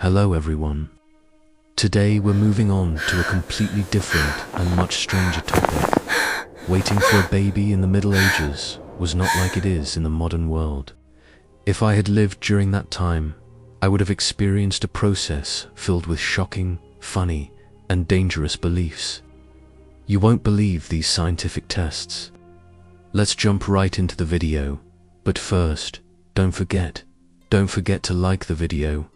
Hello everyone. Today we're moving on to a completely different and much stranger topic. Waiting for a baby in the Middle Ages was not like it is in the modern world. If I had lived during that time, I would have experienced a process filled with shocking, funny, and dangerous beliefs. You won't believe these scientific tests. Let's jump right into the video, but first, don't forget to like the video.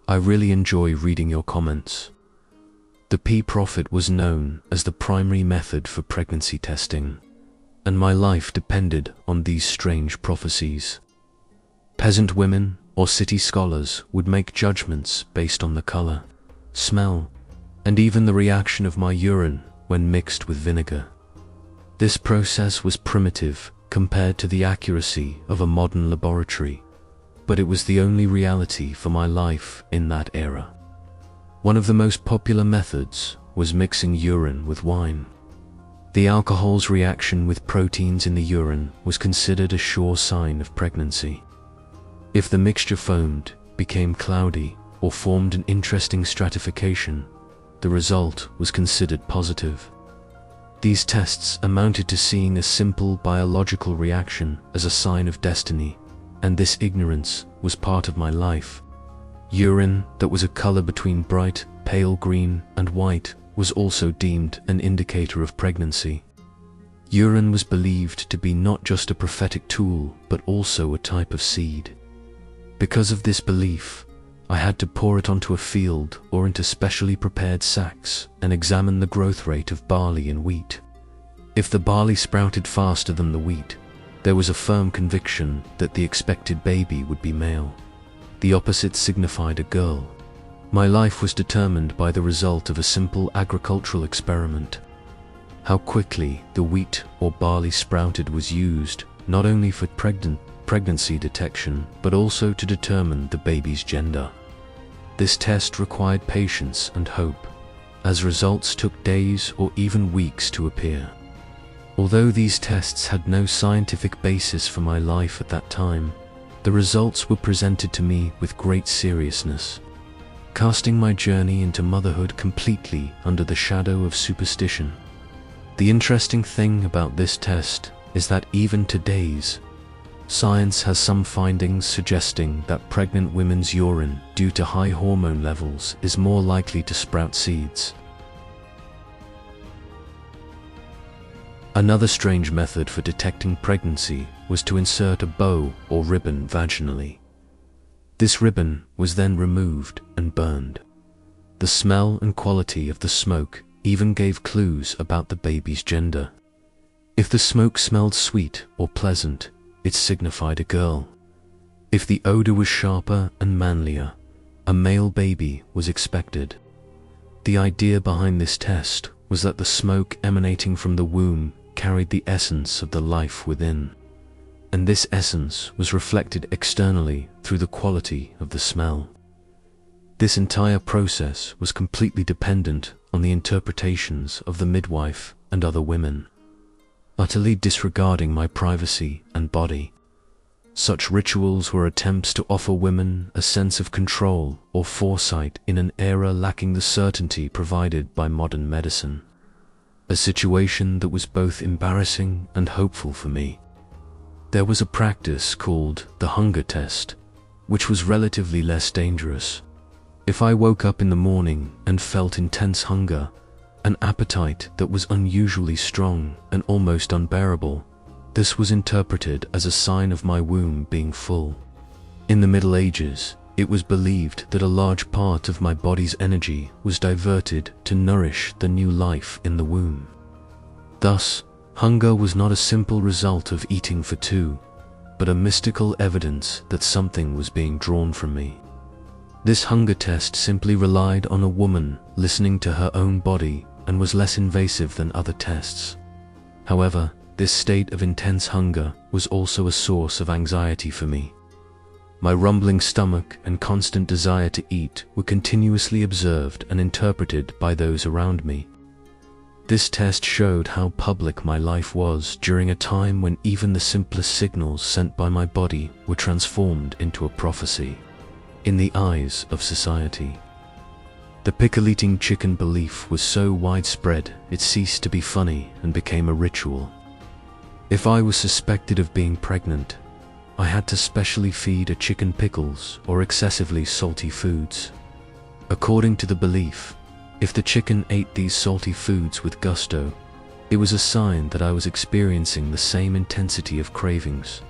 I really enjoy reading your comments. The pea prophet was known as the primary method for pregnancy testing, and my life depended on these strange prophecies. Peasant women or city scholars would make judgments based on the color, smell, and even the reaction of my urine when mixed with vinegar. This process was primitive compared to the accuracy of a modern laboratory, but it was the only reality for my life in that era. One of the most popular methods was mixing urine with wine. The alcohol's reaction with proteins in the urine was considered a sure sign of pregnancy. If the mixture foamed, became cloudy, or formed an interesting stratification, the result was considered positive. These tests amounted to seeing a simple biological reaction as a sign of destiny, and this ignorance was part of my life. Urine that was a color between bright, pale green and white was also deemed an indicator of pregnancy. Urine was believed to be not just a prophetic tool, but also a type of seed. Because of this belief, I had to pour it onto a field or into specially prepared sacks and examine the growth rate of barley and wheat. If the barley sprouted faster than the wheat, there was a firm conviction that the expected baby would be male. The opposite signified a girl. My life was determined by the result of a simple agricultural experiment. How quickly the wheat or barley sprouted was used not only for pregnancy detection, but also to determine the baby's gender. This test required patience and hope, as results took days or even weeks to appear. Although these tests had no scientific basis for my life at that time, the results were presented to me with great seriousness, casting my journey into motherhood completely under the shadow of superstition. The interesting thing about this test is that even today's science has some findings suggesting that pregnant women's urine, due to high hormone levels, is more likely to sprout seeds. Another strange method for detecting pregnancy was to insert a bow or ribbon vaginally. This ribbon was then removed and burned. The smell and quality of the smoke even gave clues about the baby's gender. If the smoke smelled sweet or pleasant, it signified a girl. If the odor was sharper and manlier, a male baby was expected. The idea behind this test was that the smoke emanating from the womb carried the essence of the life within, and this essence was reflected externally through the quality of the smell. This entire process was completely dependent on the interpretations of the midwife and other women, utterly disregarding my privacy and body. Such rituals were attempts to offer women a sense of control or foresight in an era lacking the certainty provided by modern medicine. A situation that was both embarrassing and hopeful for me. There was a practice called the hunger test, which was relatively less dangerous. If I woke up in the morning and felt intense hunger, an appetite that was unusually strong and almost unbearable, this was interpreted as a sign of my womb being full. In the Middle Ages, it was believed that a large part of my body's energy was diverted to nourish the new life in the womb. Thus, hunger was not a simple result of eating for two, but a mystical evidence that something was being drawn from me. This hunger test simply relied on a woman listening to her own body and was less invasive than other tests. However, this state of intense hunger was also a source of anxiety for me. My rumbling stomach and constant desire to eat were continuously observed and interpreted by those around me. This test showed how public my life was during a time when even the simplest signals sent by my body were transformed into a prophecy. in the eyes of society. The pickle-eating chicken belief was so widespread it ceased to be funny and became a ritual. If I was suspected of being pregnant, I had to specially feed a chicken pickles or excessively salty foods. According to the belief, if the chicken ate these salty foods with gusto, it was a sign that I was experiencing the same intensity of cravings.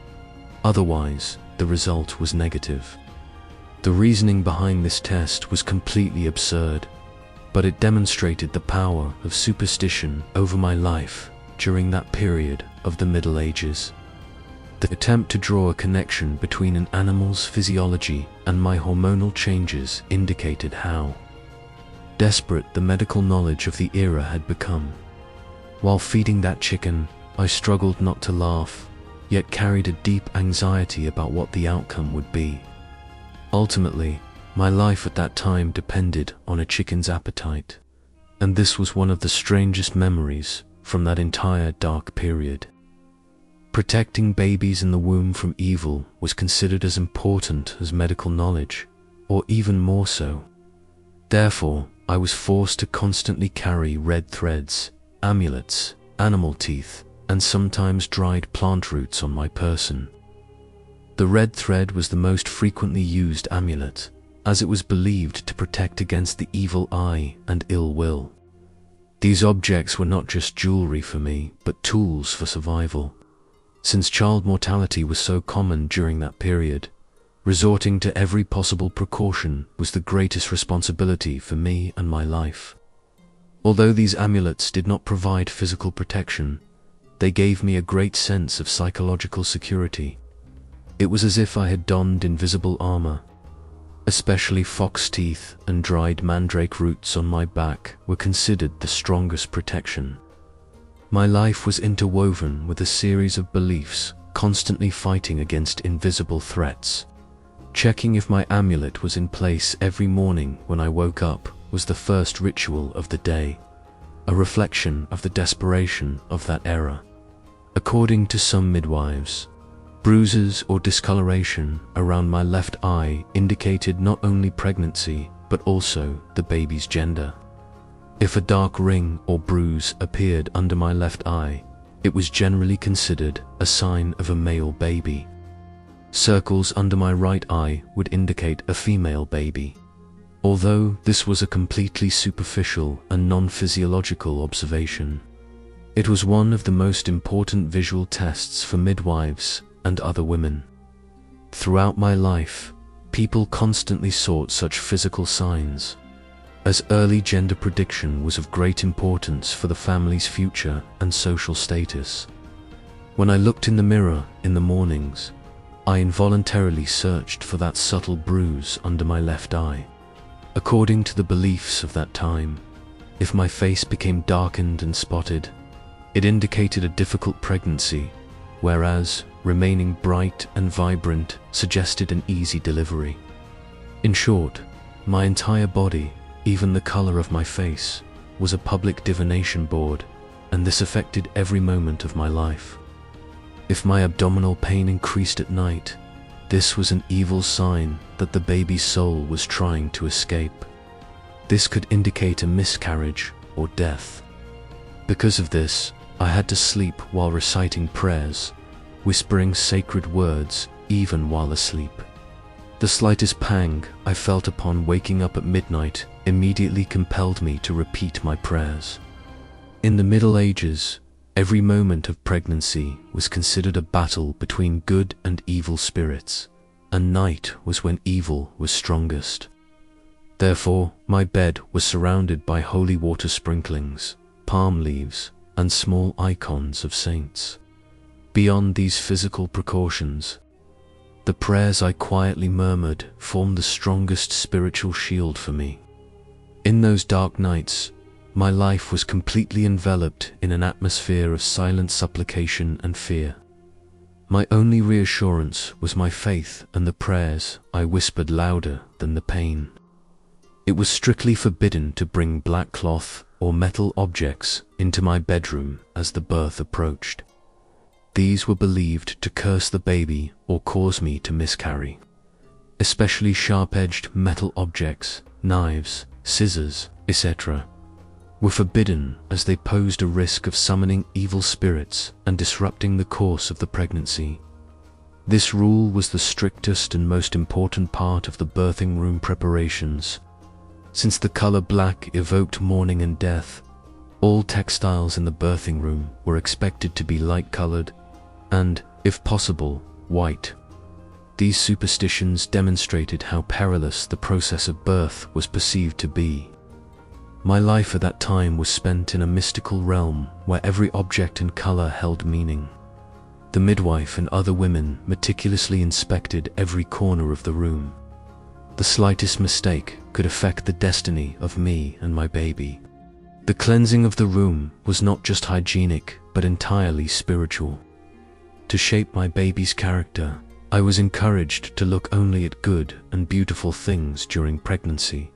Otherwise, the result was negative. The reasoning behind this test was completely absurd, but it demonstrated the power of superstition over my life during that period of the Middle Ages. The attempt to draw a connection between an animal's physiology and my hormonal changes indicated how desperate the medical knowledge of the era had become. While feeding that chicken, I struggled not to laugh, yet carried a deep anxiety about what the outcome would be. Ultimately, my life at that time depended on a chicken's appetite, and this was one of the strangest memories from that entire dark period. Protecting babies in the womb from evil was considered as important as medical knowledge, or even more so. Therefore, I was forced to constantly carry red threads, amulets, animal teeth, and sometimes dried plant roots on my person. The red thread was the most frequently used amulet, as it was believed to protect against the evil eye and ill will. These objects were not just jewelry for me, but tools for survival. Since child mortality was so common during that period, resorting to every possible precaution was the greatest responsibility for me and my life. Although these amulets did not provide physical protection, they gave me a great sense of psychological security. It was as if I had donned invisible armor. Especially fox teeth and dried mandrake roots on my back were considered the strongest protection. My life was interwoven with a series of beliefs, constantly fighting against invisible threats. Checking if my amulet was in place every morning when I woke up was the first ritual of the day, a reflection of the desperation of that era. According to some midwives, bruises or discoloration around my left eye indicated not only pregnancy but also the baby's gender. If a dark ring or bruise appeared under my left eye, it was generally considered a sign of a male baby. Circles under my right eye would indicate a female baby. Although this was a completely superficial and non-physiological observation, it was one of the most important visual tests for midwives and other women. Throughout my life, people constantly sought such physical signs, as early gender prediction was of great importance for the family's future and social status. When I looked in the mirror in the mornings, I involuntarily searched for that subtle bruise under my left eye. According to the beliefs of that time, if my face became darkened and spotted, it indicated a difficult pregnancy, whereas remaining bright and vibrant suggested an easy delivery. In short, my entire body, even the color of my face, was a public divination board, and this affected every moment of my life. If my abdominal pain increased at night, this was an evil sign that the baby's soul was trying to escape. This could indicate a miscarriage or death. Because of this, I had to sleep while reciting prayers, whispering sacred words even while asleep. The slightest pang I felt upon waking up at midnight immediately compelled me to repeat my prayers. In the Middle Ages, every moment of pregnancy was considered a battle between good and evil spirits, and night was when evil was strongest. Therefore, my bed was surrounded by holy water sprinklings, palm leaves, and small icons of saints. Beyond these physical precautions, the prayers I quietly murmured formed the strongest spiritual shield for me. In those dark nights, my life was completely enveloped in an atmosphere of silent supplication and fear. My only reassurance was my faith and the prayers I whispered louder than the pain. It was strictly forbidden to bring black cloth or metal objects into my bedroom as the birth approached. These were believed to curse the baby or cause me to miscarry. especially sharp-edged metal objects, knives, scissors, etc., were forbidden as they posed a risk of summoning evil spirits and disrupting the course of the pregnancy. This rule was the strictest and most important part of the birthing room preparations. Since the color black evoked mourning and death, all textiles in the birthing room were expected to be light-colored and, if possible, white. These superstitions demonstrated how perilous the process of birth was perceived to be. My life at that time was spent in a mystical realm where every object and color held meaning. The midwife and other women meticulously inspected every corner of the room. The slightest mistake could affect the destiny of me and my baby. The cleansing of the room was not just hygienic, but entirely spiritual. To shape my baby's character, I was encouraged to look only at good and beautiful things during pregnancy.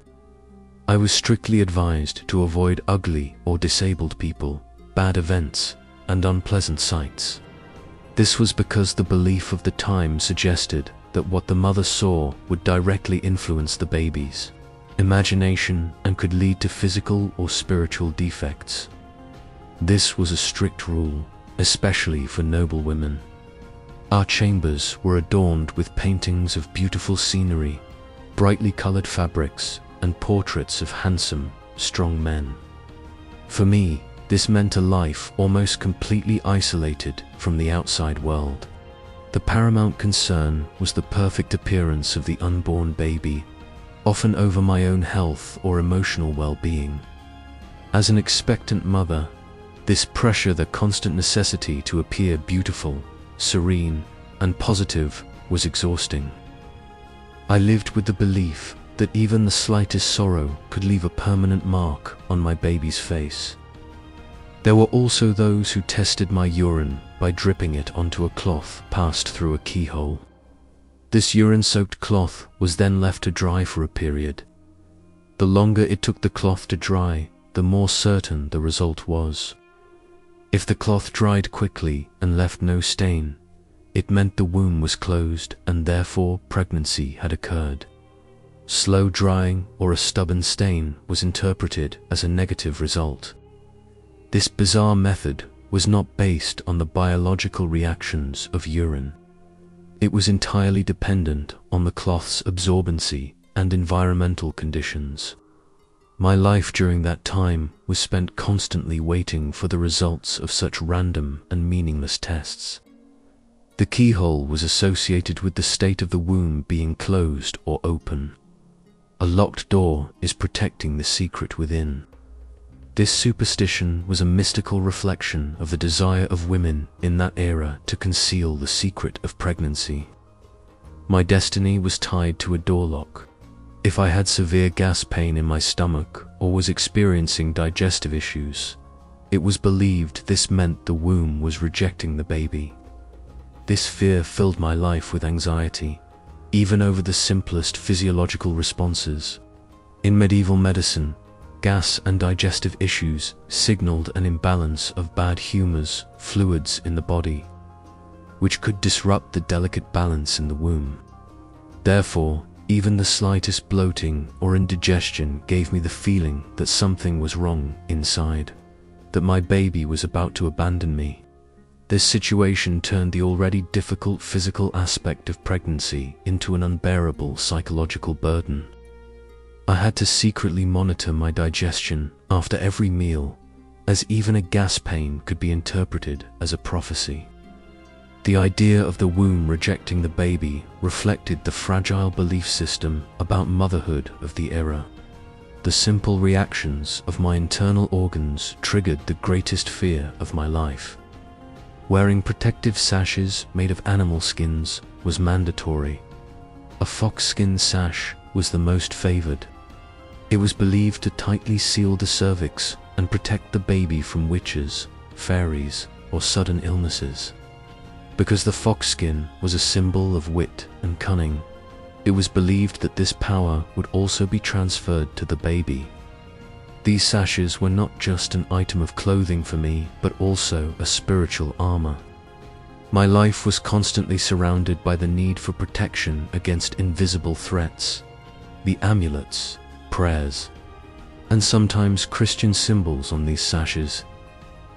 I was strictly advised to avoid ugly or disabled people, bad events, and unpleasant sights. This was because the belief of the time suggested that what the mother saw would directly influence the baby's imagination and could lead to physical or spiritual defects. This was a strict rule, especially for noble women. Our chambers were adorned with paintings of beautiful scenery, brightly colored fabrics, and portraits of handsome, strong men. For me, this meant a life almost completely isolated from the outside world. The paramount concern was the perfect appearance of the unborn baby, often over my own health or emotional well-being. As an expectant mother, this pressure, the constant necessity to appear beautiful, serene, and positive, was exhausting. I lived with the belief that even the slightest sorrow could leave a permanent mark on my baby's face. There were also those who tested my urine by dripping it onto a cloth passed through a keyhole. This urine-soaked cloth was then left to dry for a period. The longer it took the cloth to dry, the more certain the result was. If the cloth dried quickly and left no stain, it meant the womb was closed and therefore pregnancy had occurred. Slow drying or a stubborn stain was interpreted as a negative result. This bizarre method was not based on the biological reactions of urine. It was entirely dependent on the cloth's absorbency and environmental conditions. My life during that time was spent constantly waiting for the results of such random and meaningless tests. The keyhole was associated with the state of the womb being closed or open. A locked door is protecting the secret within. This superstition was a mystical reflection of the desire of women in that era to conceal the secret of pregnancy. My destiny was tied to a door lock. If I had severe gas pain in my stomach or was experiencing digestive issues, it was believed this meant the womb was rejecting the baby. This fear filled my life with anxiety, even over the simplest physiological responses. In medieval medicine, gas and digestive issues signaled an imbalance of bad humors, fluids in the body, which could disrupt the delicate balance in the womb. Therefore, even the slightest bloating or indigestion gave me the feeling that something was wrong inside, that my baby was about to abandon me. This situation turned the already difficult physical aspect of pregnancy into an unbearable psychological burden. I had to secretly monitor my digestion after every meal, as even a gas pain could be interpreted as a prophecy. The idea of the womb rejecting the baby reflected the fragile belief system about motherhood of the era. The simple reactions of my internal organs triggered the greatest fear of my life. Wearing protective sashes made of animal skins was mandatory. A fox skin sash was the most favored. It was believed to tightly seal the cervix and protect the baby from witches, fairies, or sudden illnesses. Because the fox skin was a symbol of wit and cunning, it was believed that this power would also be transferred to the baby. These sashes were not just an item of clothing for me, but also a spiritual armor. My life was constantly surrounded by the need for protection against invisible threats. The amulets, prayers, and sometimes Christian symbols on these sashes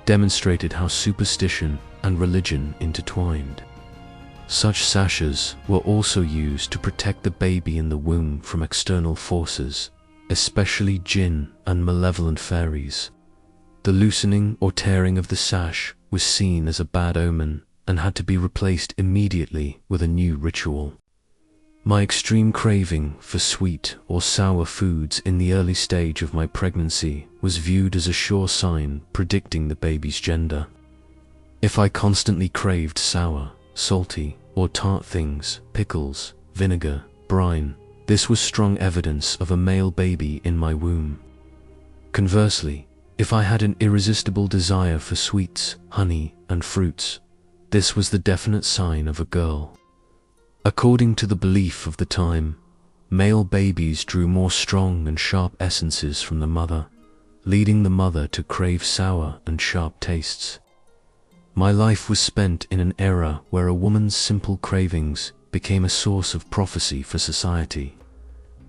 demonstrated how superstition and religion intertwined. Such sashes were also used to protect the baby in the womb from external forces, especially jinn and malevolent fairies. The loosening or tearing of the sash was seen as a bad omen and had to be replaced immediately with a new ritual. My extreme craving for sweet or sour foods in the early stage of my pregnancy was viewed as a sure sign predicting the baby's gender. If I constantly craved sour, salty, or tart things, pickles, vinegar, brine, this was strong evidence of a male baby in my womb. Conversely, if I had an irresistible desire for sweets, honey, and fruits, this was the definite sign of a girl. According to the belief of the time, male babies drew more strong and sharp essences from the mother, leading the mother to crave sour and sharp tastes. My life was spent in an era where a woman's simple cravings became a source of prophecy for society.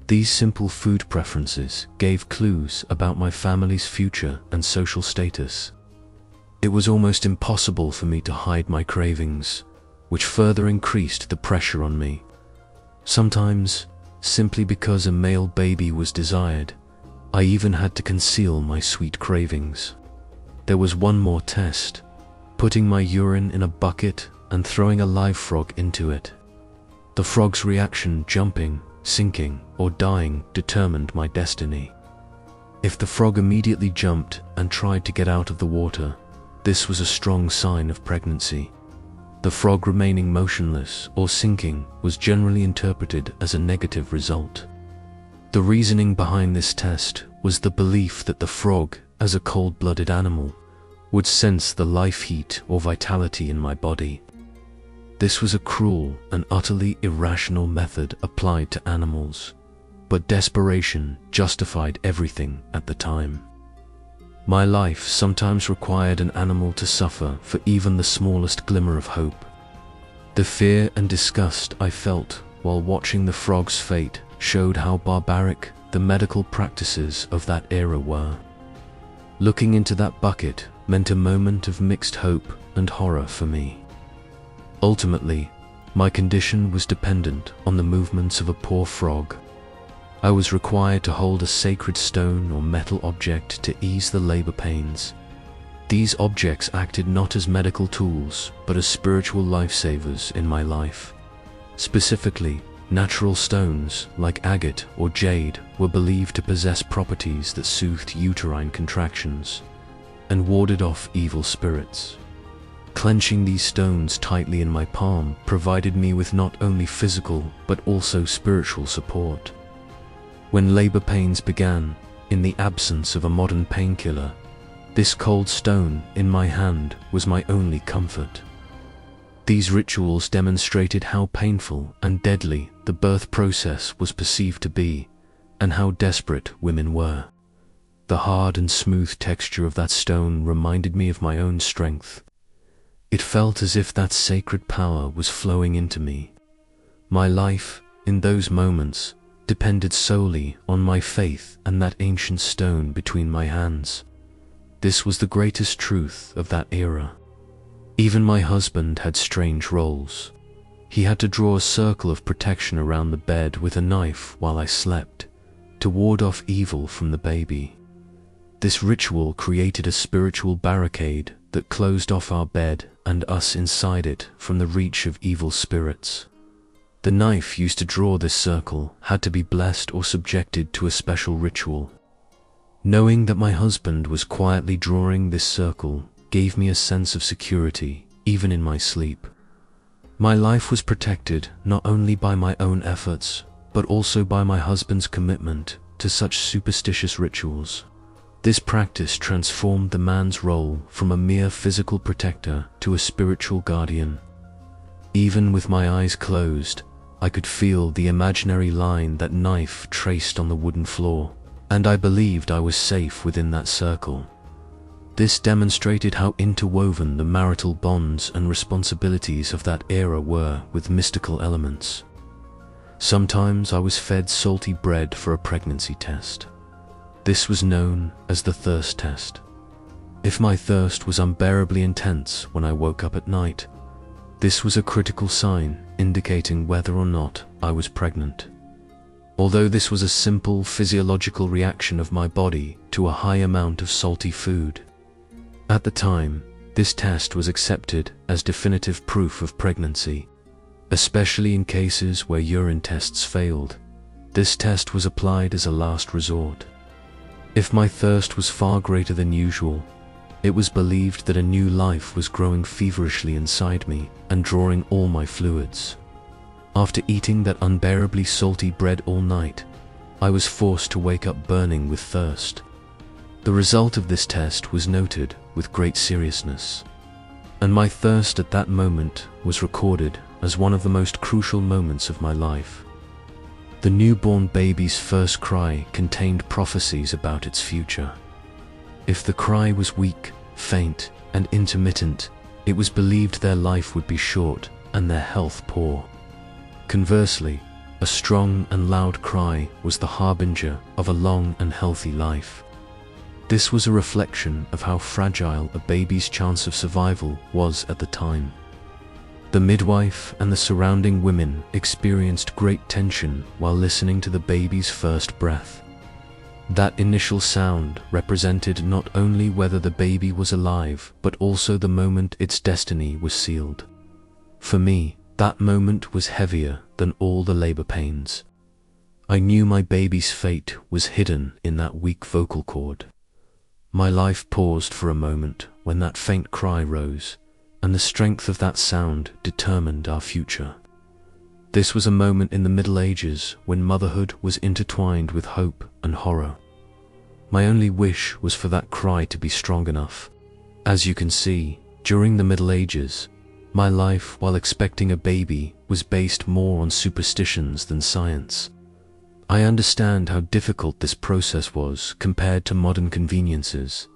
These simple food preferences gave clues about my family's future and social status. It was almost impossible for me to hide my cravings, which further increased the pressure on me. Sometimes, simply because a male baby was desired, I even had to conceal my sweet cravings. There was one more test: putting my urine in a bucket and throwing a live frog into it. The frog's reaction, jumping, sinking, or dying, determined my destiny. If the frog immediately jumped and tried to get out of the water, this was a strong sign of pregnancy. The frog remaining motionless or sinking was generally interpreted as a negative result. The reasoning behind this test was the belief that the frog, as a cold-blooded animal, would sense the life heat or vitality in my body. This was a cruel and utterly irrational method applied to animals, but desperation justified everything at the time. My life sometimes required an animal to suffer for even the smallest glimmer of hope. The fear and disgust I felt while watching the frog's fate showed how barbaric the medical practices of that era were. Looking into that bucket meant a moment of mixed hope and horror for me. Ultimately, my condition was dependent on the movements of a poor frog. I was required to hold a sacred stone or metal object to ease the labor pains. These objects acted not as medical tools, but as spiritual lifesavers in my life. Specifically, natural stones like agate or jade were believed to possess properties that soothed uterine contractions and warded off evil spirits. Clenching these stones tightly in my palm provided me with not only physical but also spiritual support. When labor pains began, in the absence of a modern painkiller, this cold stone in my hand was my only comfort. These rituals demonstrated how painful and deadly the birth process was perceived to be, and how desperate women were. The hard and smooth texture of that stone reminded me of my own strength. It felt as if that sacred power was flowing into me. My life, in those moments, depended solely on my faith and that ancient stone between my hands. This was the greatest truth of that era. Even my husband had strange roles. He had to draw a circle of protection around the bed with a knife while I slept, to ward off evil from the baby. This ritual created a spiritual barricade that closed off our bed and us inside it from the reach of evil spirits. The knife used to draw this circle had to be blessed or subjected to a special ritual. Knowing that my husband was quietly drawing this circle gave me a sense of security, even in my sleep. My life was protected not only by my own efforts, but also by my husband's commitment to such superstitious rituals. This practice transformed the man's role from a mere physical protector to a spiritual guardian. Even with my eyes closed, I could feel the imaginary line that knife traced on the wooden floor, and I believed I was safe within that circle. This demonstrated how interwoven the marital bonds and responsibilities of that era were with mystical elements. Sometimes I was fed salty bread for a pregnancy test. This was known as the thirst test. If my thirst was unbearably intense when I woke up at night, this was a critical sign indicating whether or not I was pregnant. Although this was a simple physiological reaction of my body to a high amount of salty food, at the time, this test was accepted as definitive proof of pregnancy, especially in cases where urine tests failed. This test was applied as a last resort. If my thirst was far greater than usual, it was believed that a new life was growing feverishly inside me and drawing all my fluids. After eating that unbearably salty bread all night, I was forced to wake up burning with thirst. The result of this test was noted with great seriousness, and my thirst at that moment was recorded as one of the most crucial moments of my life. The newborn baby's first cry contained prophecies about its future. If the cry was weak, faint, and intermittent, it was believed their life would be short and their health poor. Conversely, a strong and loud cry was the harbinger of a long and healthy life. This was a reflection of how fragile a baby's chance of survival was at the time. The midwife and the surrounding women experienced great tension while listening to the baby's first breath. That initial sound represented not only whether the baby was alive, but also the moment its destiny was sealed. For me, that moment was heavier than all the labor pains. I knew my baby's fate was hidden in that weak vocal cord. My life paused for a moment when that faint cry rose, and the strength of that sound determined our future. This was a moment in the Middle Ages when motherhood was intertwined with hope and horror. My only wish was for that cry to be strong enough. As you can see, during the Middle Ages, my life while expecting a baby was based more on superstitions than science. I understand how difficult this process was compared to modern conveniences.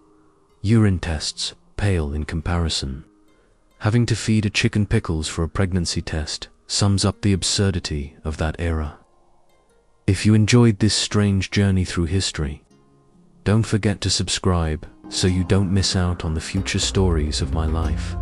Urine tests pale in comparison. Having to feed a chicken pickles for a pregnancy test sums up the absurdity of that era. If you enjoyed this strange journey through history, don't forget to subscribe so you don't miss out on the future stories of my life.